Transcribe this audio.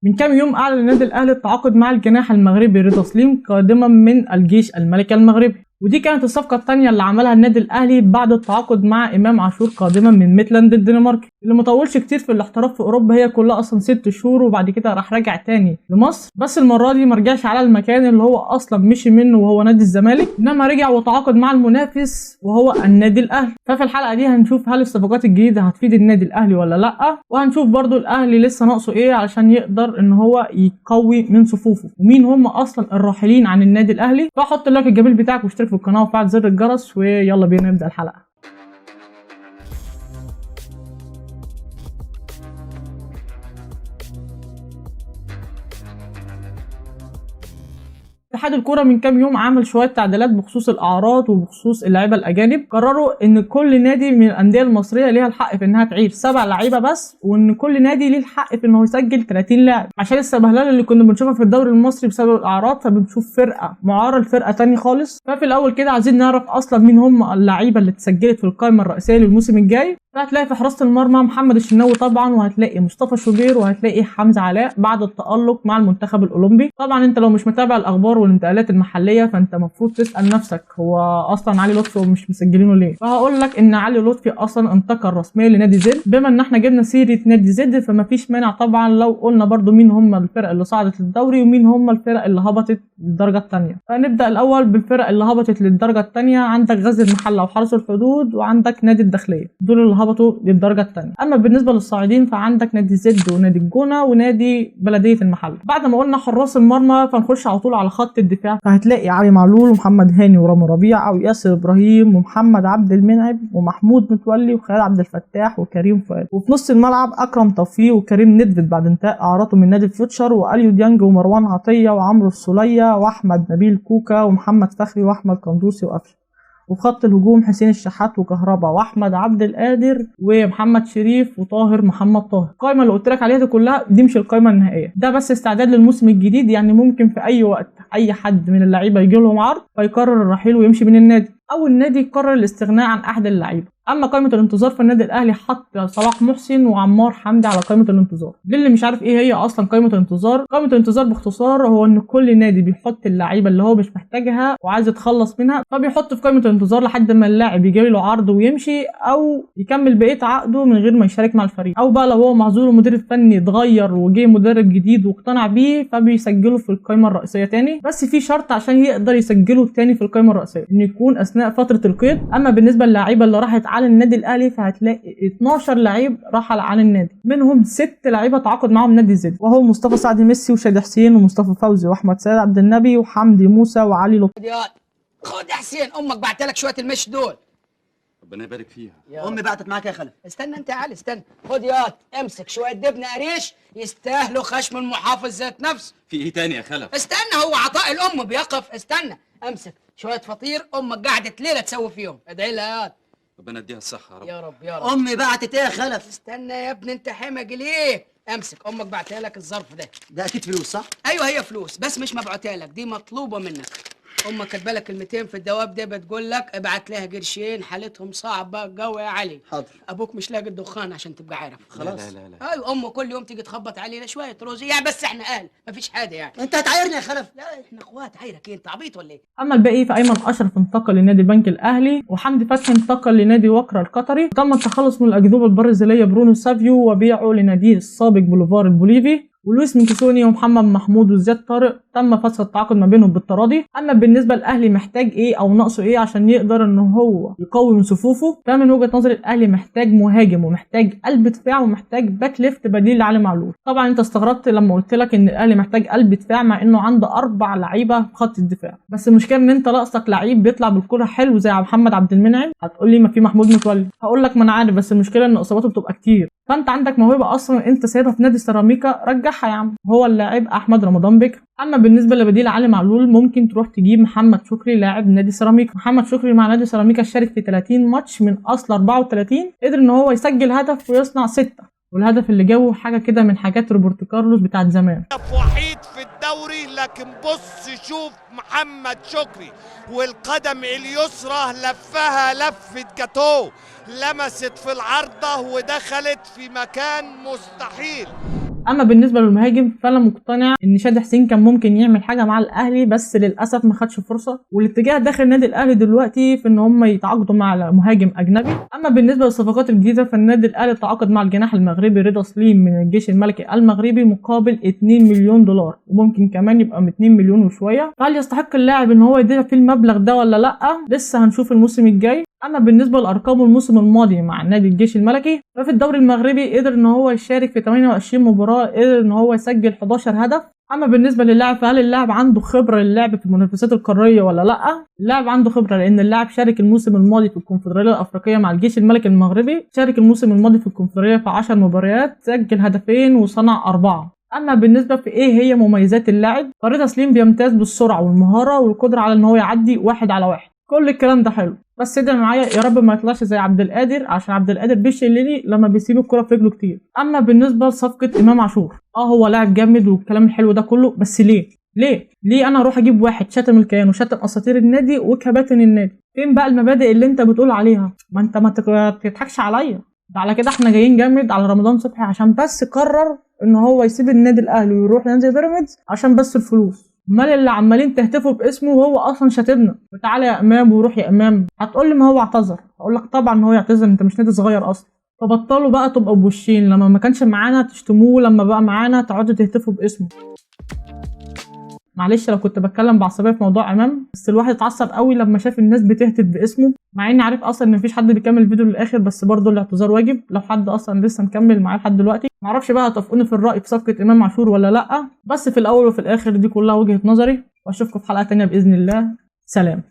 من كام يوم أعلن النادي الأهلي التعاقد مع الجناح المغربي رضا سليم قادما من الجيش الملكي المغربي، ودي كانت الصفقة الثانية اللي عملها النادي الأهلي بعد التعاقد مع إمام عاشور قادما من ميتلاند الدنماركي، اللي مطولش كتير في الاحتراف في أوروبا، هي كلها أصلا 6 شهور وبعد كده راح راجع تاني لمصر. بس المرة دي مرجعش على المكان اللي هو أصلا مشي منه وهو نادي الزمالك، إنما رجع وتعاقد مع المنافس وهو النادي الأهلي. ففي الحلقة دي هنشوف هل الصفقات الجديدة هتفيد النادي الأهلي ولا لأ، وهنشوف برضو الأهلي لسه ناقصه إيه علشان يقدر إن هو يقوي من صفوفه، ومين هم أصلا الراحلين عن النادي الأهلي. فحط اللايك الجميل بتاعك واشترك في القناة وفعل زر الجرس، ويلا بينا نبدأ الحلقة. اتحاد الكوره من كام يوم عمل شويه تعديلات بخصوص الاعراض وبخصوص اللعيبه الاجانب. قرروا ان كل نادي من الانديه المصريه ليها الحق في انها تعير 7 لعيبه بس، وان كل نادي ليه الحق في انه يسجل 30 لاعب، عشان السبهلله اللي كنا بنشوفها في الدوري المصري بسبب الاعراض، فبنشوف فرقه معاره لفرقه تاني خالص. ففي الاول كده عايزين نعرف اصلا مين هم اللعيبه اللي اتسجلت في القائمه الرئيسيه للموسم الجاي. فهتلاقي في حراسة المرمى محمد الشناوي طبعا، وهتلاقي مصطفى شوبير، وهتلاقي حمزة علاء بعد التألق مع المنتخب الأولمبي. طبعا انت لو مش متابع الأخبار والانتقالات المحلية فانت المفروض تسأل نفسك هو أصلا علي لطفي ومش مسجلينه ليه. فهقول لك إن علي لطفي أصلا انتقل رسميا لنادي زد. بما إن احنا جبنا سيرة نادي زد فمفيش مانع طبعا لو قلنا برضو مين هم الفرق اللي صعدت للدوري ومين هم الفرق اللي هبطت للدرجة الثانية. فنبدأ الأول بالفرق اللي هبطت للدرجة الثانية. عندك غزل المحلة وحرس الحدود وعندك نادي الداخلية، دول اللي هبطوا للدرجة الثانية. أما بالنسبة للصاعدين فعندك نادي زد ونادي الجونة ونادي بلدية المحلة. بعد ما قلنا حراس المرمى فنخش على طول على خط الدفاع، فهتلاقي علي معلول ومحمد هاني ورامي ربيعة وياسر إبراهيم ومحمد عبد المنعم ومحمود متولي وخالد عبد الفتاح وكريم فؤاد. وفي نص الملعب أكرم توفيق وكريم ندفد بعد انتهاء إعارته من نادي فيوتشر، وأليو ديانج ومروان عطية وعمرو السولية وأحمد نبيل كوكا ومحمد فخري وأحمد قندوسي وقفشه. وفي خط الهجوم حسين الشحات وكهربا واحمد عبد القادر ومحمد شريف وطاهر محمد طاهر. القائمه اللي قلت لك عليها دي كلها دي مش القائمه النهائيه، ده بس استعداد للموسم الجديد. يعني ممكن في اي وقت اي حد من اللعيبه يجي لهم عرض فيقرر الرحيل ويمشي من النادي، او النادي يقرر الاستغناء عن احد اللعيبه. اما قائمه الانتظار فالنادي الاهلي حط صلاح محسن وعمار حمدي على قائمه الانتظار. للي مش عارف ايه هي اصلا قائمه الانتظار، قائمه الانتظار باختصار هو ان كل نادي بيحط اللعيبه اللي هو مش محتاجها وعايز يتخلص منها، فبيحط في قائمه الانتظار لحد ما اللاعب يجي له عرض ويمشي، او يكمل بقيه عقده من غير ما يشارك مع الفريق، او بقى لو هو معذور المدير الفني اتغير وجه مدرب جديد واقتنع بيه فبيسجله في القائمه الرئيسيه تاني. بس في شرط عشان يقدر يسجله تاني في القائمه الرئيسيه، ان يكون اثناء فتره القيد. اما بالنسبه للاعيبه اللي راحت على النادي الاهلي فهتلاقي 12 لعيب رحل عن النادي، منهم 6 لعيبه تعاقد معاهم نادي زد، وهو مصطفى سعد ميسي وشادي حسين ومصطفى فوزي واحمد سيد عبد النبي وحمدي موسى وعلي لطفي. خد يا حسين، امك بعتلك شويه المش دول، ربنا يبارك فيها. امي بعتت معاك يا خلف. استنى انت يا علي، استنى. خد ياض امسك شويه جبنه قريش يستاهلوا خشم المحافظ ذات نفسه. في ايه تاني يا خلف؟ استنى، هو عطاء الام بيقف. استنى امسك شويه فطير امك قعدت ليله تسوي فيهم، ادعي لها ياض. ربنا يديها الصحه يا رب. يا رب يا رب. امي بعتت ايه يا خلف؟ استنى يا ابني انت حمج ليه؟ امسك، امك بعتها لك الظرف ده اكيد فلوس صح؟ ايوه هي فلوس، بس مش مبعوتها لك، دي مطلوبه منك. امك كاتبه لك كلمتين في الجواب ده، بتقول لك ابعت لها قرشين حالتهم صعبه قوي يا علي. حاضر. ابوك مش لاقي الدخان عشان تبقى عارف. خلاص. لا لا لا. ايوه امه كل يوم تيجي تخبط علينا شويه رز، يعني بس احنا اهل مفيش حاجه يعني. انت هتعايرني يا خلف؟ لا احنا اخوات، عايرك ايه انت عبيط ولا ايه؟ اما الباقي فايمن اشرف انتقل لنادي البنك الاهلي، وحمدي فتحي انتقل لنادي وكرة القطري، وتم التخلص من الاكذوبه البرازيليه برونو سافيو وبيعه لناديه السابق بوليفار البوليفي. ولويس ميكيسوني ومحمد محمود وزياد طارق تم فسخ التعاقد ما بينهم بالتراضي. اما بالنسبه للاهلي محتاج ايه او ناقصه ايه عشان يقدر ان هو يقوي من صفوفه، فمن وجهه نظري الاهلي محتاج مهاجم ومحتاج قلب دفاع ومحتاج باك ليفت بديل لعلي معلول. طبعا انت استغربت لما قلت لك ان الاهلي محتاج قلب دفاع مع انه عنده 4 لعيبه في خط الدفاع، بس المشكله ان انت ناقصك لعيب بيطلع بالكره حلو زي محمد عبد المنعم. هتقول لي ما في محمود متولي، هقول لك ما انا عارف، بس المشكله ان اصاباته بتبقى كتير. فانت عندك موهبه اصلا انت سايبها في نادي سيراميكا، رجعها يا عم. هو اللاعب احمد رمضان بكر. اما بالنسبه لبديل علي معلول ممكن تروح تجيب محمد شكري لاعب نادي سيراميكا. محمد شكري مع نادي سيراميكا شارك في 30 ماتش من اصل 34، قدر ان هو يسجل هدف ويصنع 6، والهدف اللي جابه حاجه كده من حاجات روبرتو كارلوس بتاعت زمان. هدف وحيد في الدوري، لكن بص شوف محمد شكري والقدم اليسرى لفها لفة جاتوه، لمست في العارضة ودخلت في مكان مستحيل. اما بالنسبه للمهاجم فانا مقتنع ان شادي حسين كان ممكن يعمل حاجه مع الاهلي، بس للاسف ما خدش فرصه، والاتجاه داخل النادي الاهلي دلوقتي في ان هم يتعاقدوا مع مهاجم اجنبي. اما بالنسبه للصفقات الجديده فالنادي الاهلي تعاقد مع الجناح المغربي رضا سليم من الجيش الملكي المغربي مقابل 2 مليون دولار، وممكن كمان يبقى 2 مليون وشويه. هل يستحق اللاعب ان هو يدفع في المبلغ ده ولا لا؟ لسه هنشوف الموسم الجاي. اما بالنسبه لارقامه الموسم الماضي مع نادي الجيش الملكي ففي الدوري المغربي قدر ان هو يشارك في 28 مباراه، قدر ان هو يسجل 11 هدف. اما بالنسبه للاعب فهل اللاعب عنده خبره للعب في المنافسات القاريه ولا لا؟ اللاعب عنده خبره لان اللاعب شارك الموسم الماضي في الكونفدراليه الافريقيه مع الجيش الملكي المغربي، شارك الموسم الماضي في الكونفدراليه في 10 مباريات، سجل هدفين وصنع 4. اما بالنسبه في ايه هي مميزات اللاعب فرضا سليم بيمتاز بالسرعه والمهاره والقدره على ان هو يعدي 1 على 1. كل الكلام ده حلو، بس ادعي معايا يا رب ما يطلعش زي عبد القادر، عشان عبد القادر بيشلني لما بيسيب الكرة في رجله كتير. اما بالنسبه لصفقه امام عاشور هو لاعب جامد والكلام الحلو ده كله، بس ليه انا اروح اجيب واحد شتم الكيان وشتم اساطير النادي وكباتن النادي؟ فين بقى المبادئ اللي انت بتقول عليها؟ ما انت ما تضحكش عليا. ده على كده احنا جايين جامد على رمضان صبحي عشان بس قرر ان هو يسيب النادي الاهلي ويروح نادي بيراميدز عشان بس الفلوس. امال اللي عمالين تهتفوا باسمه وهو اصلا شاتمنا، وتعالى يا امام وروح يا امام. هتقول لي ما هو اعتذر، اقول لك طبعا هو يعتذر، انت مش نادي صغير اصلا. فبطلوا بقى تبقوا بوشين، لما ما كانش معانا تشتموه، لما بقى معانا تقعدوا تهتفوا باسمه. معلش لو كنت بتكلم بعصبيه في موضوع امام، بس الواحد اتعصب قوي لما شاف الناس بتهتف باسمه، مع اني عارف اصلا ان مفيش حد بيكمل الفيديو للاخر، بس برضه الاعتذار واجب لو حد اصلا لسه مكمل معايا لحد دلوقتي. معرفش بقى هتوافقوني في الراي في صفقه امام عاشور ولا لا، بس في الاول وفي الاخر دي كلها وجهه نظري، واشوفكم في حلقه تانية باذن الله. سلام.